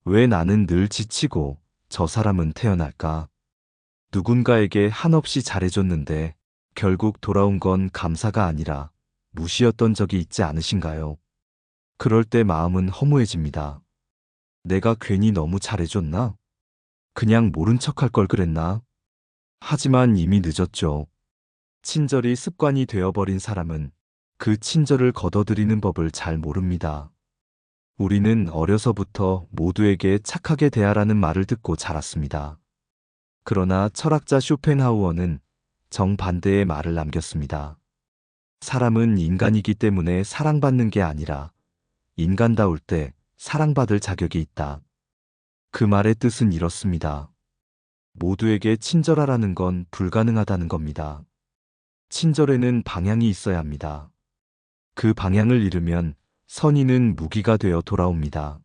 왜 나는 늘 지치고 저 사람은 태어날까? 누군가에게 한없이 잘해줬는데 결국 돌아온 건 감사가 아니라 무시였던 적이 있지 않으신가요? 그럴 때 마음은 허무해집니다. 내가 괜히 너무 잘해줬나? 그냥 모른 척할 걸 그랬나? 하지만 이미 늦었죠. 친절이 습관이 되어버린 사람은 그 친절을 걷어들이는 법을 잘 모릅니다. 우리는 어려서부터 모두에게 착하게 대하라는 말을 듣고 자랐습니다. 그러나 철학자 쇼펜하우어는 정반대의 말을 남겼습니다. 사람은 인간이기 때문에 사랑받는 게 아니라 인간다울 때 사랑받을 자격이 있다. 그 말의 뜻은 이렇습니다. 모두에게 친절하라는 건 불가능하다는 겁니다. 친절에는 방향이 있어야 합니다. 그 방향을 잃으면 선의는 무기가 되어 돌아옵니다.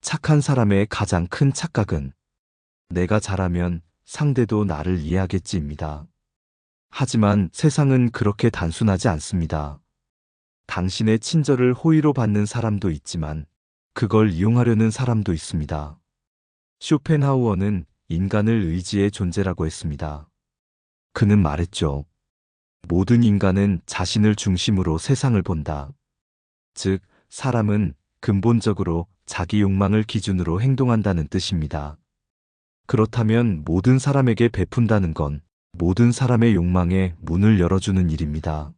착한 사람의 가장 큰 착각은 내가 잘하면 상대도 나를 이해하겠지입니다. 하지만 세상은 그렇게 단순하지 않습니다. 당신의 친절을 호의로 받는 사람도 있지만 그걸 이용하려는 사람도 있습니다. 쇼펜하우어는 인간을 의지의 존재라고 했습니다. 그는 말했죠. 모든 인간은 자신을 중심으로 세상을 본다. 즉, 사람은 근본적으로 자기 욕망을 기준으로 행동한다는 뜻입니다. 그렇다면 모든 사람에게 베푼다는 건 모든 사람의 욕망에 문을 열어주는 일입니다.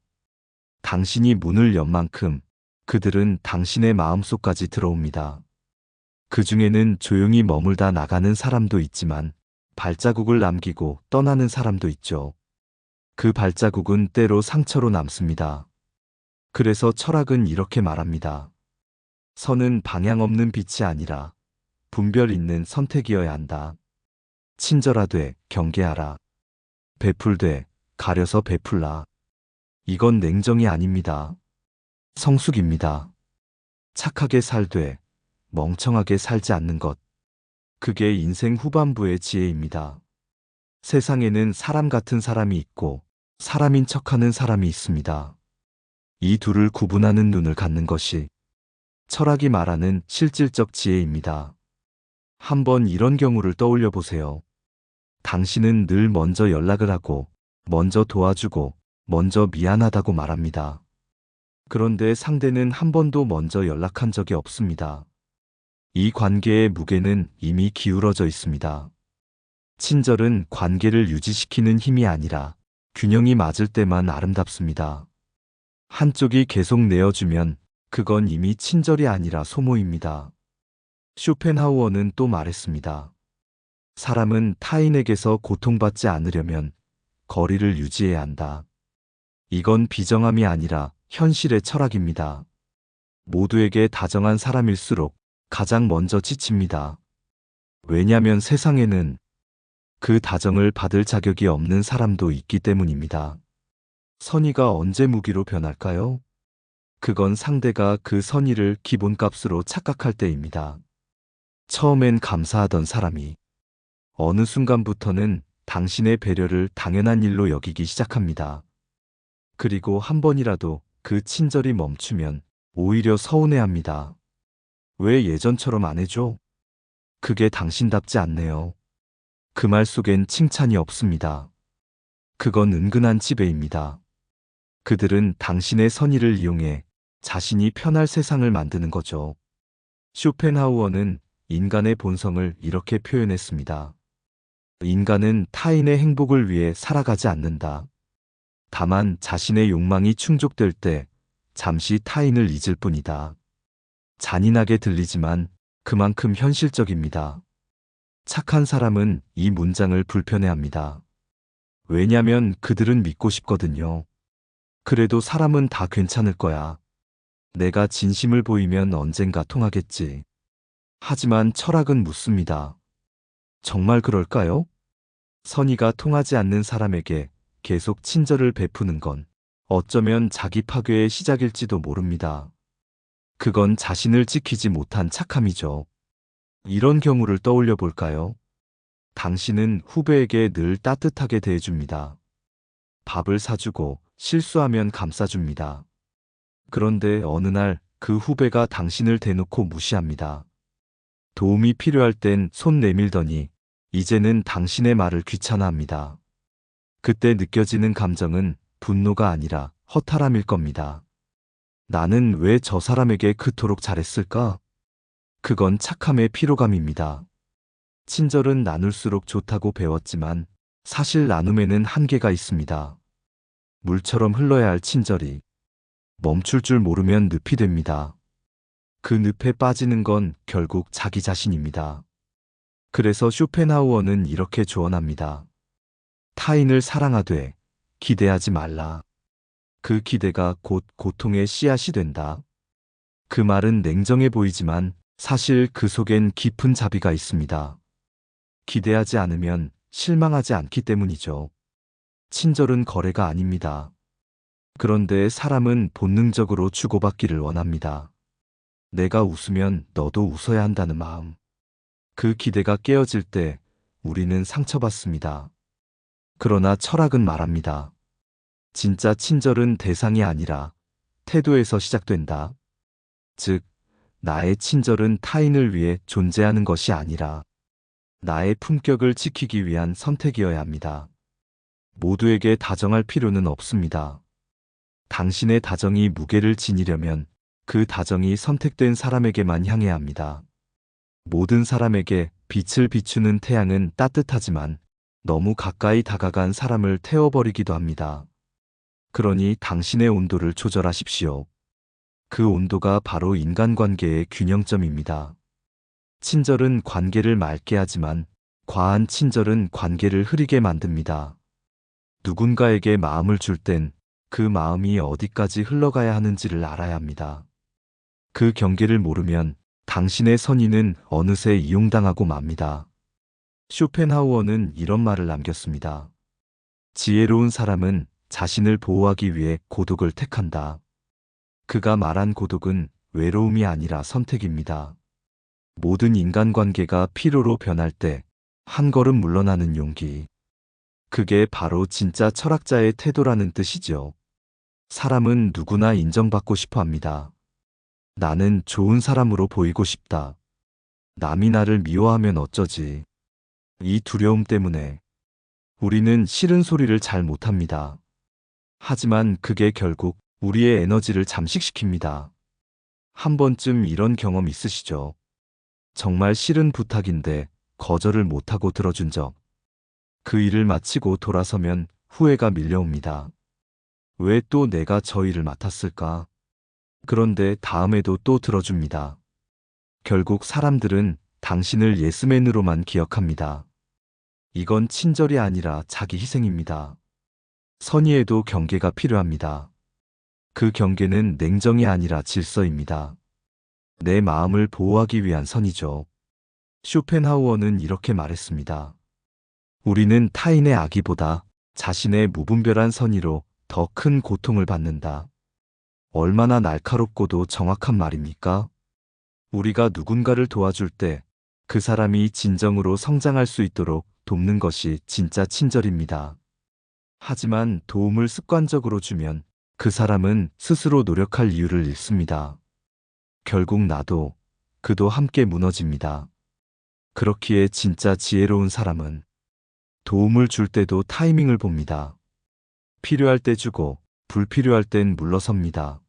당신이 문을 연 만큼 그들은 당신의 마음속까지 들어옵니다. 그 중에는 조용히 머물다 나가는 사람도 있지만 발자국을 남기고 떠나는 사람도 있죠. 그 발자국은 때로 상처로 남습니다. 그래서 철학은 이렇게 말합니다. 선은 방향 없는 빛이 아니라 분별 있는 선택이어야 한다. 친절하되 경계하라. 베풀되 가려서 베풀라. 이건 냉정이 아닙니다. 성숙입니다. 착하게 살되 멍청하게 살지 않는 것. 그게 인생 후반부의 지혜입니다. 세상에는 사람 같은 사람이 있고 사람인 척하는 사람이 있습니다. 이 둘을 구분하는 눈을 갖는 것이 철학이 말하는 실질적 지혜입니다. 한번 이런 경우를 떠올려 보세요. 당신은 늘 먼저 연락을 하고, 먼저 도와주고, 먼저 미안하다고 말합니다. 그런데 상대는 한 번도 먼저 연락한 적이 없습니다. 이 관계의 무게는 이미 기울어져 있습니다. 친절은 관계를 유지시키는 힘이 아니라 균형이 맞을 때만 아름답습니다. 한쪽이 계속 내어주면 그건 이미 친절이 아니라 소모입니다. 쇼펜하우어는 또 말했습니다. 사람은 타인에게서 고통받지 않으려면 거리를 유지해야 한다. 이건 비정함이 아니라 현실의 철학입니다. 모두에게 다정한 사람일수록 가장 먼저 지칩니다. 왜냐면 세상에는 그 다정을 받을 자격이 없는 사람도 있기 때문입니다. 선의가 언제 무기로 변할까요? 그건 상대가 그 선의를 기본값으로 착각할 때입니다. 처음엔 감사하던 사람이 어느 순간부터는 당신의 배려를 당연한 일로 여기기 시작합니다. 그리고 한 번이라도 그 친절이 멈추면 오히려 서운해합니다. 왜 예전처럼 안 해줘? 그게 당신답지 않네요. 그 말 속엔 칭찬이 없습니다. 그건 은근한 지배입니다. 그들은 당신의 선의를 이용해 자신이 편할 세상을 만드는 거죠. 쇼펜하우어는 인간의 본성을 이렇게 표현했습니다. 인간은 타인의 행복을 위해 살아가지 않는다. 다만 자신의 욕망이 충족될 때 잠시 타인을 잊을 뿐이다. 잔인하게 들리지만 그만큼 현실적입니다. 착한 사람은 이 문장을 불편해합니다. 왜냐면 그들은 믿고 싶거든요. 그래도 사람은 다 괜찮을 거야. 내가 진심을 보이면 언젠가 통하겠지. 하지만 철학은 묻습니다. 정말 그럴까요? 선의가 통하지 않는 사람에게 계속 친절을 베푸는 건 어쩌면 자기 파괴의 시작일지도 모릅니다. 그건 자신을 지키지 못한 착함이죠. 이런 경우를 떠올려 볼까요? 당신은 후배에게 늘 따뜻하게 대해줍니다. 밥을 사주고 실수하면 감싸줍니다. 그런데 어느 날 그 후배가 당신을 대놓고 무시합니다. 도움이 필요할 땐 손 내밀더니 이제는 당신의 말을 귀찮아합니다. 그때 느껴지는 감정은 분노가 아니라 허탈함일 겁니다. 나는 왜 저 사람에게 그토록 잘했을까? 그건 착함의 피로감입니다. 친절은 나눌수록 좋다고 배웠지만 사실 나눔에는 한계가 있습니다. 물처럼 흘러야 할 친절이 멈출 줄 모르면 늪이 됩니다. 그 늪에 빠지는 건 결국 자기 자신입니다. 그래서 쇼펜하우어는 이렇게 조언합니다. 타인을 사랑하되 기대하지 말라. 그 기대가 곧 고통의 씨앗이 된다. 그 말은 냉정해 보이지만 사실 그 속엔 깊은 자비가 있습니다. 기대하지 않으면 실망하지 않기 때문이죠. 친절은 거래가 아닙니다. 그런데 사람은 본능적으로 주고받기를 원합니다. 내가 웃으면 너도 웃어야 한다는 마음. 그 기대가 깨어질 때 우리는 상처받습니다. 그러나 철학은 말합니다. 진짜 친절은 대상이 아니라 태도에서 시작된다. 즉, 나의 친절은 타인을 위해 존재하는 것이 아니라 나의 품격을 지키기 위한 선택이어야 합니다. 모두에게 다정할 필요는 없습니다. 당신의 다정이 무게를 지니려면 그 다정이 선택된 사람에게만 향해야 합니다. 모든 사람에게 빛을 비추는 태양은 따뜻하지만 너무 가까이 다가간 사람을 태워버리기도 합니다. 그러니 당신의 온도를 조절하십시오. 그 온도가 바로 인간관계의 균형점입니다. 친절은 관계를 맑게 하지만 과한 친절은 관계를 흐리게 만듭니다. 누군가에게 마음을 줄 땐 그 마음이 어디까지 흘러가야 하는지를 알아야 합니다. 그 경계를 모르면 당신의 선의는 어느새 이용당하고 맙니다. 쇼펜하우어는 이런 말을 남겼습니다. 지혜로운 사람은 자신을 보호하기 위해 고독을 택한다. 그가 말한 고독은 외로움이 아니라 선택입니다. 모든 인간관계가 피로로 변할 때 한 걸음 물러나는 용기. 그게 바로 진짜 철학자의 태도라는 뜻이죠. 사람은 누구나 인정받고 싶어 합니다. 나는 좋은 사람으로 보이고 싶다. 남이 나를 미워하면 어쩌지. 이 두려움 때문에 우리는 싫은 소리를 잘 못합니다. 하지만 그게 결국 우리의 에너지를 잠식시킵니다. 한 번쯤 이런 경험 있으시죠? 정말 싫은 부탁인데 거절을 못하고 들어준 적. 그 일을 마치고 돌아서면 후회가 밀려옵니다. 왜 또 내가 저 일을 맡았을까? 그런데 다음에도 또 들어줍니다. 결국 사람들은 당신을 예스맨으로만 기억합니다. 이건 친절이 아니라 자기 희생입니다. 선의에도 경계가 필요합니다. 그 경계는 냉정이 아니라 질서입니다. 내 마음을 보호하기 위한 선이죠. 쇼펜하우어는 이렇게 말했습니다. 우리는 타인의 악의보다 자신의 무분별한 선의로 더 큰 고통을 받는다. 얼마나 날카롭고도 정확한 말입니까? 우리가 누군가를 도와줄 때 그 사람이 진정으로 성장할 수 있도록 돕는 것이 진짜 친절입니다. 하지만 도움을 습관적으로 주면 그 사람은 스스로 노력할 이유를 잃습니다. 결국 나도 그도 함께 무너집니다. 그렇기에 진짜 지혜로운 사람은 도움을 줄 때도 타이밍을 봅니다. 필요할 때 주고 불필요할 땐 물러섭니다.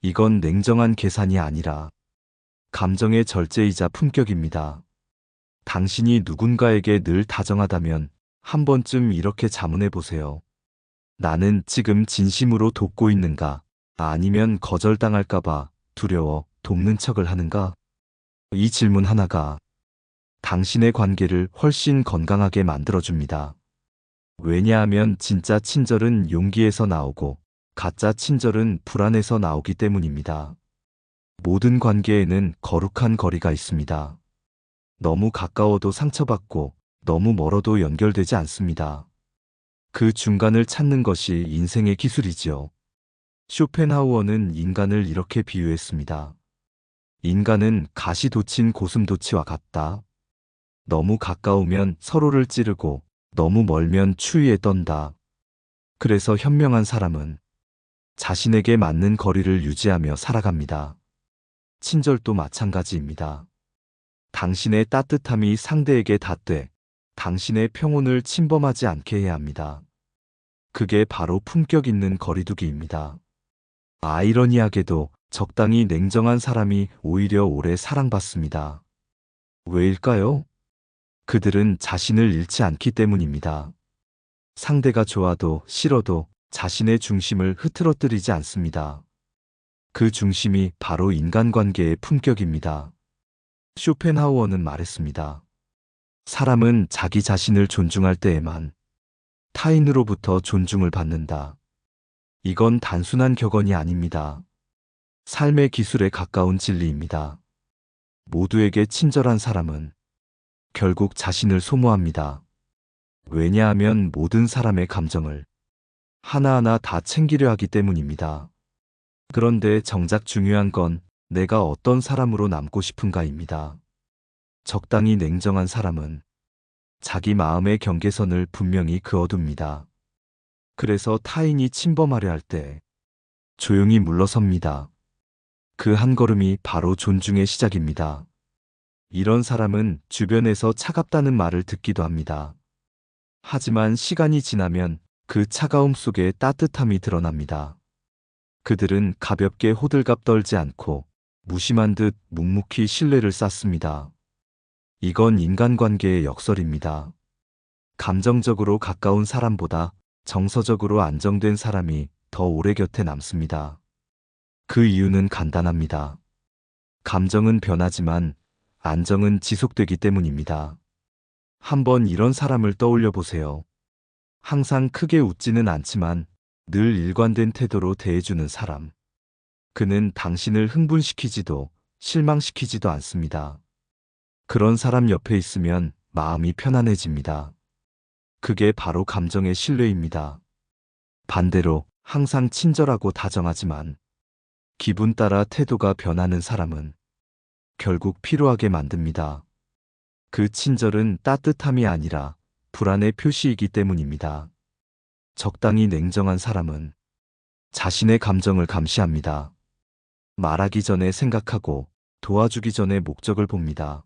이건 냉정한 계산이 아니라 감정의 절제이자 품격입니다. 당신이 누군가에게 늘 다정하다면 한 번쯤 이렇게 자문해 보세요. 나는 지금 진심으로 돕고 있는가? 아니면 거절당할까봐 두려워 돕는 척을 하는가? 이 질문 하나가 당신의 관계를 훨씬 건강하게 만들어줍니다. 왜냐하면 진짜 친절은 용기에서 나오고 가짜 친절은 불안에서 나오기 때문입니다. 모든 관계에는 거룩한 거리가 있습니다. 너무 가까워도 상처받고 너무 멀어도 연결되지 않습니다. 그 중간을 찾는 것이 인생의 기술이지요. 쇼펜하우어는 인간을 이렇게 비유했습니다. 인간은 가시 돋친 고슴도치와 같다. 너무 가까우면 서로를 찌르고 너무 멀면 추위에 떤다. 그래서 현명한 사람은 자신에게 맞는 거리를 유지하며 살아갑니다. 친절도 마찬가지입니다. 당신의 따뜻함이 상대에게 닿되 당신의 평온을 침범하지 않게 해야 합니다. 그게 바로 품격 있는 거리두기입니다. 아이러니하게도 적당히 냉정한 사람이 오히려 오래 사랑받습니다. 왜일까요? 그들은 자신을 잃지 않기 때문입니다. 상대가 좋아도 싫어도 자신의 중심을 흐트러뜨리지 않습니다. 그 중심이 바로 인간관계의 품격입니다. 쇼펜하우어는 말했습니다. 사람은 자기 자신을 존중할 때에만 타인으로부터 존중을 받는다. 이건 단순한 격언이 아닙니다. 삶의 기술에 가까운 진리입니다. 모두에게 친절한 사람은 결국 자신을 소모합니다. 왜냐하면 모든 사람의 감정을 하나하나 다 챙기려 하기 때문입니다. 그런데 정작 중요한 건 내가 어떤 사람으로 남고 싶은가입니다. 적당히 냉정한 사람은 자기 마음의 경계선을 분명히 그어둡니다. 그래서 타인이 침범하려 할 때 조용히 물러섭니다. 그 한 걸음이 바로 존중의 시작입니다. 이런 사람은 주변에서 차갑다는 말을 듣기도 합니다. 하지만 시간이 지나면 그 차가움 속에 따뜻함이 드러납니다. 그들은 가볍게 호들갑 떨지 않고 무심한 듯 묵묵히 신뢰를 쌓습니다. 이건 인간관계의 역설입니다. 감정적으로 가까운 사람보다 정서적으로 안정된 사람이 더 오래 곁에 남습니다. 그 이유는 간단합니다. 감정은 변하지만 안정은 지속되기 때문입니다. 한번 이런 사람을 떠올려 보세요. 항상 크게 웃지는 않지만 늘 일관된 태도로 대해주는 사람. 그는 당신을 흥분시키지도 실망시키지도 않습니다. 그런 사람 옆에 있으면 마음이 편안해집니다. 그게 바로 감정의 신뢰입니다. 반대로 항상 친절하고 다정하지만 기분 따라 태도가 변하는 사람은 결국 피로하게 만듭니다. 그 친절은 따뜻함이 아니라 불안의 표시이기 때문입니다. 적당히 냉정한 사람은 자신의 감정을 감시합니다. 말하기 전에 생각하고 도와주기 전에 목적을 봅니다.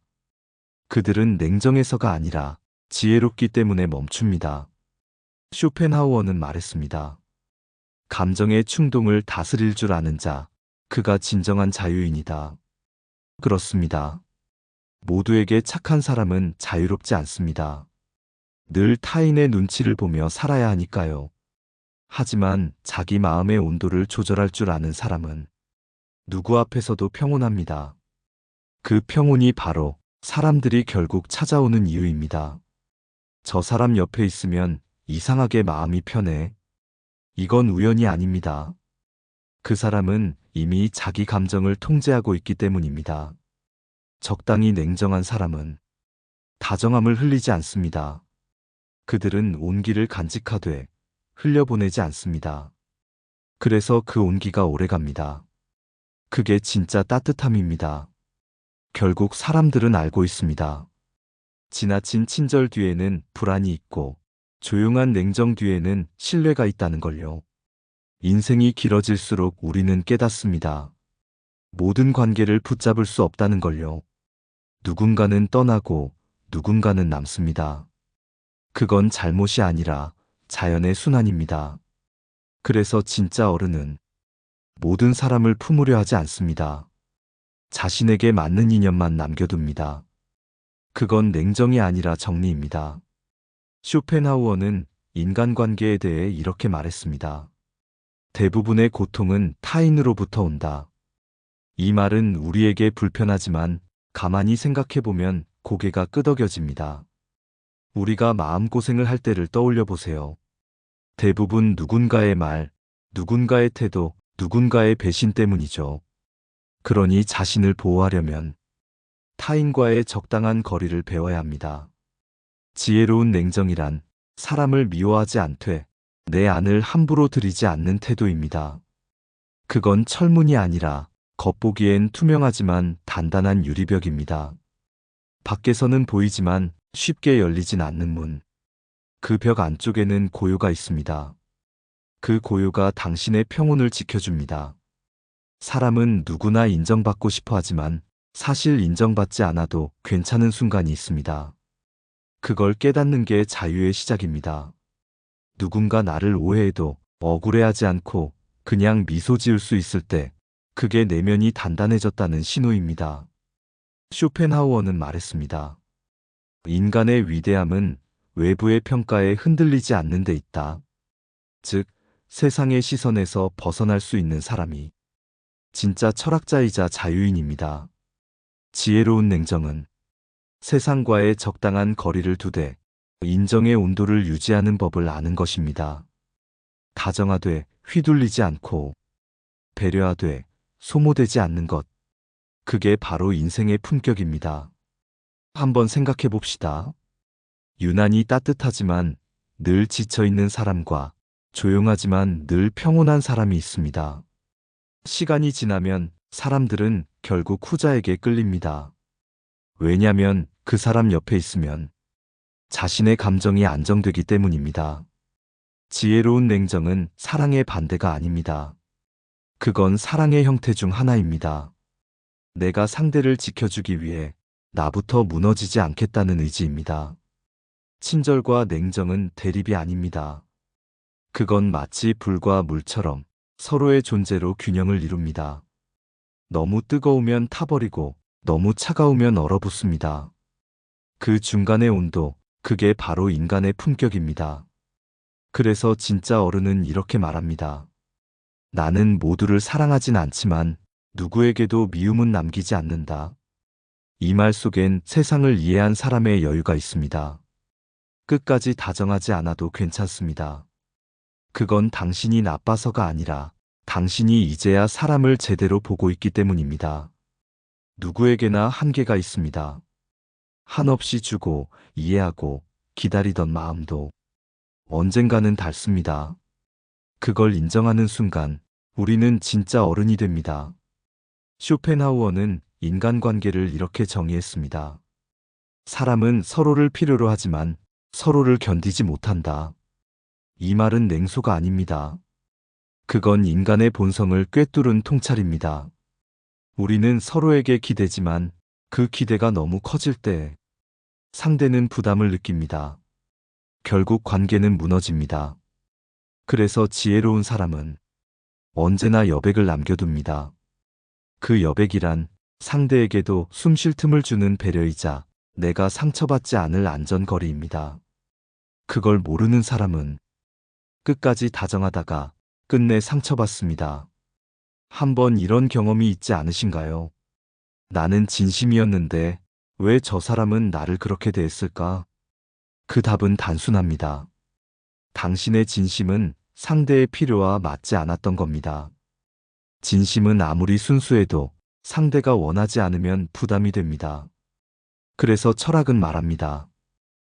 그들은 냉정해서가 아니라 지혜롭기 때문에 멈춥니다. 쇼펜하우어는 말했습니다. 감정의 충동을 다스릴 줄 아는 자, 그가 진정한 자유인이다. 그렇습니다. 모두에게 착한 사람은 자유롭지 않습니다. 늘 타인의 눈치를 보며 살아야 하니까요. 하지만 자기 마음의 온도를 조절할 줄 아는 사람은 누구 앞에서도 평온합니다. 그 평온이 바로 사람들이 결국 찾아오는 이유입니다. 저 사람 옆에 있으면 이상하게 마음이 편해. 이건 우연이 아닙니다. 그 사람은 이미 자기 감정을 통제하고 있기 때문입니다. 적당히 냉정한 사람은 다정함을 흘리지 않습니다. 그들은 온기를 간직하되 흘려보내지 않습니다. 그래서 그 온기가 오래갑니다. 그게 진짜 따뜻함입니다. 결국 사람들은 알고 있습니다. 지나친 친절 뒤에는 불안이 있고 조용한 냉정 뒤에는 신뢰가 있다는 걸요. 인생이 길어질수록 우리는 깨닫습니다. 모든 관계를 붙잡을 수 없다는 걸요. 누군가는 떠나고 누군가는 남습니다. 그건 잘못이 아니라 자연의 순환입니다. 그래서 진짜 어른은 모든 사람을 품으려 하지 않습니다. 자신에게 맞는 인연만 남겨둡니다. 그건 냉정이 아니라 정리입니다. 쇼펜하우어는 인간관계에 대해 이렇게 말했습니다. 대부분의 고통은 타인으로부터 온다. 이 말은 우리에게 불편하지만 가만히 생각해보면 고개가 끄덕여집니다. 우리가 마음고생을 할 때를 떠올려 보세요. 대부분 누군가의 말, 누군가의 태도, 누군가의 배신 때문이죠. 그러니 자신을 보호하려면 타인과의 적당한 거리를 배워야 합니다. 지혜로운 냉정이란 사람을 미워하지 않되 내 안을 함부로 들이지 않는 태도입니다. 그건 철문이 아니라 겉보기엔 투명하지만 단단한 유리벽입니다. 밖에서는 보이지만 쉽게 열리진 않는 문. 그 벽 안쪽에는 고요가 있습니다. 그 고요가 당신의 평온을 지켜줍니다. 사람은 누구나 인정받고 싶어 하지만 사실 인정받지 않아도 괜찮은 순간이 있습니다. 그걸 깨닫는 게 자유의 시작입니다. 누군가 나를 오해해도 억울해하지 않고 그냥 미소 지을 수 있을 때 그게 내면이 단단해졌다는 신호입니다. 쇼펜하우어는 말했습니다. 인간의 위대함은 외부의 평가에 흔들리지 않는 데 있다. 즉, 세상의 시선에서 벗어날 수 있는 사람이 진짜 철학자이자 자유인입니다. 지혜로운 냉정은 세상과의 적당한 거리를 두되 인정의 온도를 유지하는 법을 아는 것입니다. 다정하되 휘둘리지 않고 배려하되 소모되지 않는 것. 그게 바로 인생의 품격입니다. 한번 생각해 봅시다. 유난히 따뜻하지만 늘 지쳐있는 사람과 조용하지만 늘 평온한 사람이 있습니다. 시간이 지나면 사람들은 결국 후자에게 끌립니다. 왜냐면 그 사람 옆에 있으면 자신의 감정이 안정되기 때문입니다. 지혜로운 냉정은 사랑의 반대가 아닙니다. 그건 사랑의 형태 중 하나입니다. 내가 상대를 지켜주기 위해 나부터 무너지지 않겠다는 의지입니다. 친절과 냉정은 대립이 아닙니다. 그건 마치 불과 물처럼 서로의 존재로 균형을 이룹니다. 너무 뜨거우면 타버리고 너무 차가우면 얼어붙습니다. 그 중간의 온도, 그게 바로 인간의 품격입니다. 그래서 진짜 어른은 이렇게 말합니다. 나는 모두를 사랑하진 않지만 누구에게도 미움은 남기지 않는다. 이 말 속엔 세상을 이해한 사람의 여유가 있습니다. 끝까지 다정하지 않아도 괜찮습니다. 그건 당신이 나빠서가 아니라 당신이 이제야 사람을 제대로 보고 있기 때문입니다. 누구에게나 한계가 있습니다. 한없이 주고 이해하고 기다리던 마음도 언젠가는 닳습니다. 그걸 인정하는 순간 우리는 진짜 어른이 됩니다. 쇼펜하우어는 인간관계를 이렇게 정의했습니다. 사람은 서로를 필요로 하지만 서로를 견디지 못한다. 이 말은 냉소가 아닙니다. 그건 인간의 본성을 꿰뚫은 통찰입니다. 우리는 서로에게 기대지만 그 기대가 너무 커질 때 상대는 부담을 느낍니다. 결국 관계는 무너집니다. 그래서 지혜로운 사람은 언제나 여백을 남겨둡니다. 그 여백이란 상대에게도 숨 쉴 틈을 주는 배려이자 내가 상처받지 않을 안전거리입니다. 그걸 모르는 사람은 끝까지 다정하다가 끝내 상처받습니다. 한번 이런 경험이 있지 않으신가요? 나는 진심이었는데 왜 저 사람은 나를 그렇게 대했을까? 그 답은 단순합니다. 당신의 진심은 상대의 필요와 맞지 않았던 겁니다. 진심은 아무리 순수해도 상대가 원하지 않으면 부담이 됩니다. 그래서 철학은 말합니다.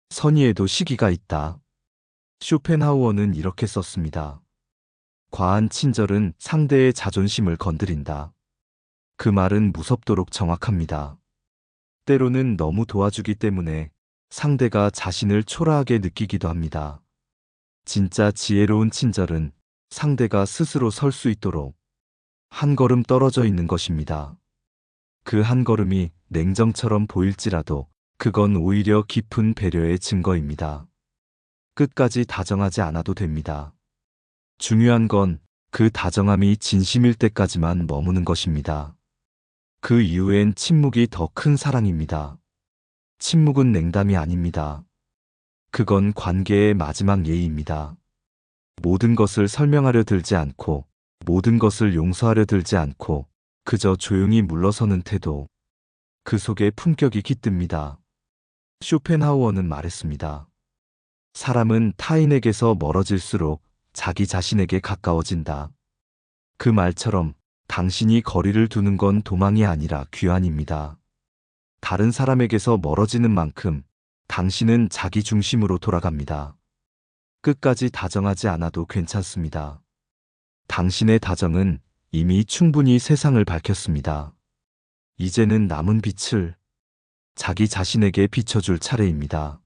선의에도 시기가 있다. 쇼펜하우어는 이렇게 썼습니다. 과한 친절은 상대의 자존심을 건드린다. 그 말은 무섭도록 정확합니다. 때로는 너무 도와주기 때문에 상대가 자신을 초라하게 느끼기도 합니다. 진짜 지혜로운 친절은 상대가 스스로 설 수 있도록 한 걸음 떨어져 있는 것입니다. 그 한 걸음이 냉정처럼 보일지라도 그건 오히려 깊은 배려의 증거입니다. 끝까지 다정하지 않아도 됩니다. 중요한 건 그 다정함이 진심일 때까지만 머무는 것입니다. 그 이후엔 침묵이 더 큰 사랑입니다. 침묵은 냉담이 아닙니다. 그건 관계의 마지막 예의입니다. 모든 것을 설명하려 들지 않고 모든 것을 용서하려 들지 않고 그저 조용히 물러서는 태도. 그 속에 품격이 깃듭니다. 쇼펜하우어는 말했습니다. 사람은 타인에게서 멀어질수록 자기 자신에게 가까워진다. 그 말처럼 당신이 거리를 두는 건 도망이 아니라 귀환입니다. 다른 사람에게서 멀어지는 만큼 당신은 자기 중심으로 돌아갑니다. 끝까지 다정하지 않아도 괜찮습니다. 당신의 다정은 이미 충분히 세상을 밝혔습니다. 이제는 남은 빛을 자기 자신에게 비춰줄 차례입니다.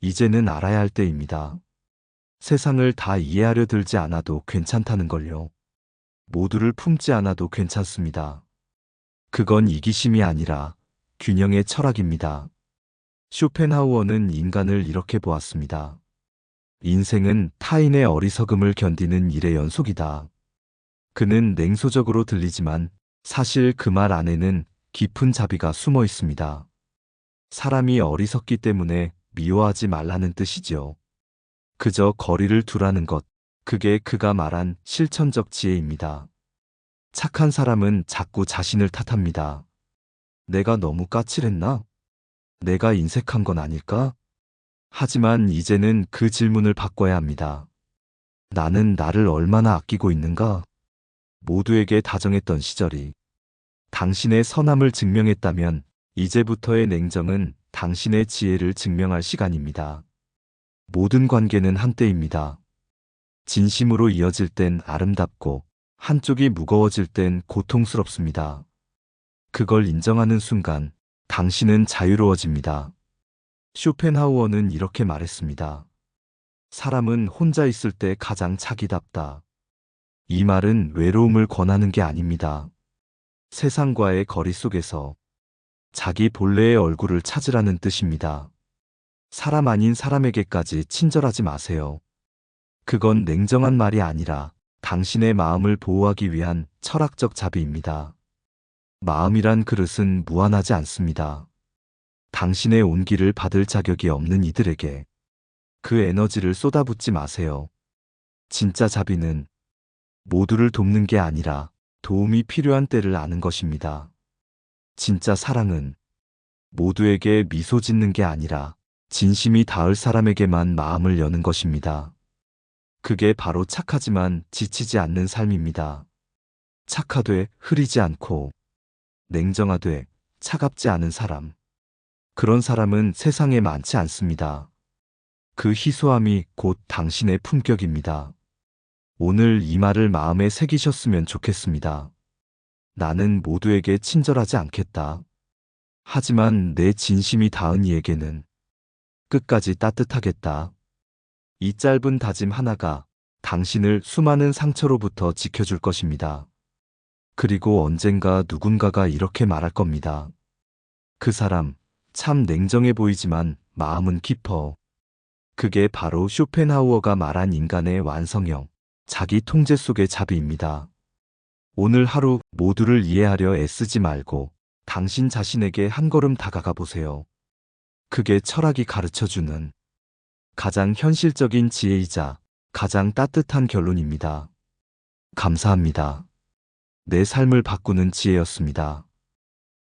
이제는 알아야 할 때입니다. 세상을 다 이해하려 들지 않아도 괜찮다는 걸요. 모두를 품지 않아도 괜찮습니다. 그건 이기심이 아니라 균형의 철학입니다. 쇼펜하우어는 인간을 이렇게 보았습니다. 인생은 타인의 어리석음을 견디는 일의 연속이다. 그는 냉소적으로 들리지만 사실 그 말 안에는 깊은 자비가 숨어 있습니다. 사람이 어리석기 때문에 미워하지 말라는 뜻이지요. 그저 거리를 두라는 것, 그게 그가 말한 실천적 지혜입니다. 착한 사람은 자꾸 자신을 탓합니다. 내가 너무 까칠했나? 내가 인색한 건 아닐까? 하지만 이제는 그 질문을 바꿔야 합니다. 나는 나를 얼마나 아끼고 있는가? 모두에게 다정했던 시절이 당신의 선함을 증명했다면 이제부터의 냉정은 당신의 지혜를 증명할 시간입니다. 모든 관계는 한때입니다. 진심으로 이어질 땐 아름답고 한쪽이 무거워질 땐 고통스럽습니다. 그걸 인정하는 순간 당신은 자유로워집니다. 쇼펜하우어는 이렇게 말했습니다. 사람은 혼자 있을 때 가장 자기답다. 이 말은 외로움을 권하는 게 아닙니다. 세상과의 거리 속에서 자기 본래의 얼굴을 찾으라는 뜻입니다. 사람 아닌 사람에게까지 친절하지 마세요. 그건 냉정한 말이 아니라 당신의 마음을 보호하기 위한 철학적 자비입니다. 마음이란 그릇은 무한하지 않습니다. 당신의 온기를 받을 자격이 없는 이들에게 그 에너지를 쏟아붓지 마세요. 진짜 자비는 모두를 돕는 게 아니라 도움이 필요한 때를 아는 것입니다. 진짜 사랑은 모두에게 미소 짓는 게 아니라 진심이 닿을 사람에게만 마음을 여는 것입니다. 그게 바로 착하지만 지치지 않는 삶입니다. 착하되 흐리지 않고 냉정하되 차갑지 않은 사람. 그런 사람은 세상에 많지 않습니다. 그 희소함이 곧 당신의 품격입니다. 오늘 이 말을 마음에 새기셨으면 좋겠습니다. 나는 모두에게 친절하지 않겠다. 하지만 내 진심이 닿은 이에게는 끝까지 따뜻하겠다. 이 짧은 다짐 하나가 당신을 수많은 상처로부터 지켜줄 것입니다. 그리고 언젠가 누군가가 이렇게 말할 겁니다. 그 사람 참 냉정해 보이지만 마음은 깊어. 그게 바로 쇼펜하우어가 말한 인간의 완성형, 자기 통제 속의 자비입니다. 오늘 하루 모두를 이해하려 애쓰지 말고 당신 자신에게 한 걸음 다가가 보세요. 그게 철학이 가르쳐주는 가장 현실적인 지혜이자 가장 따뜻한 결론입니다. 감사합니다. 내 삶을 바꾸는 지혜였습니다.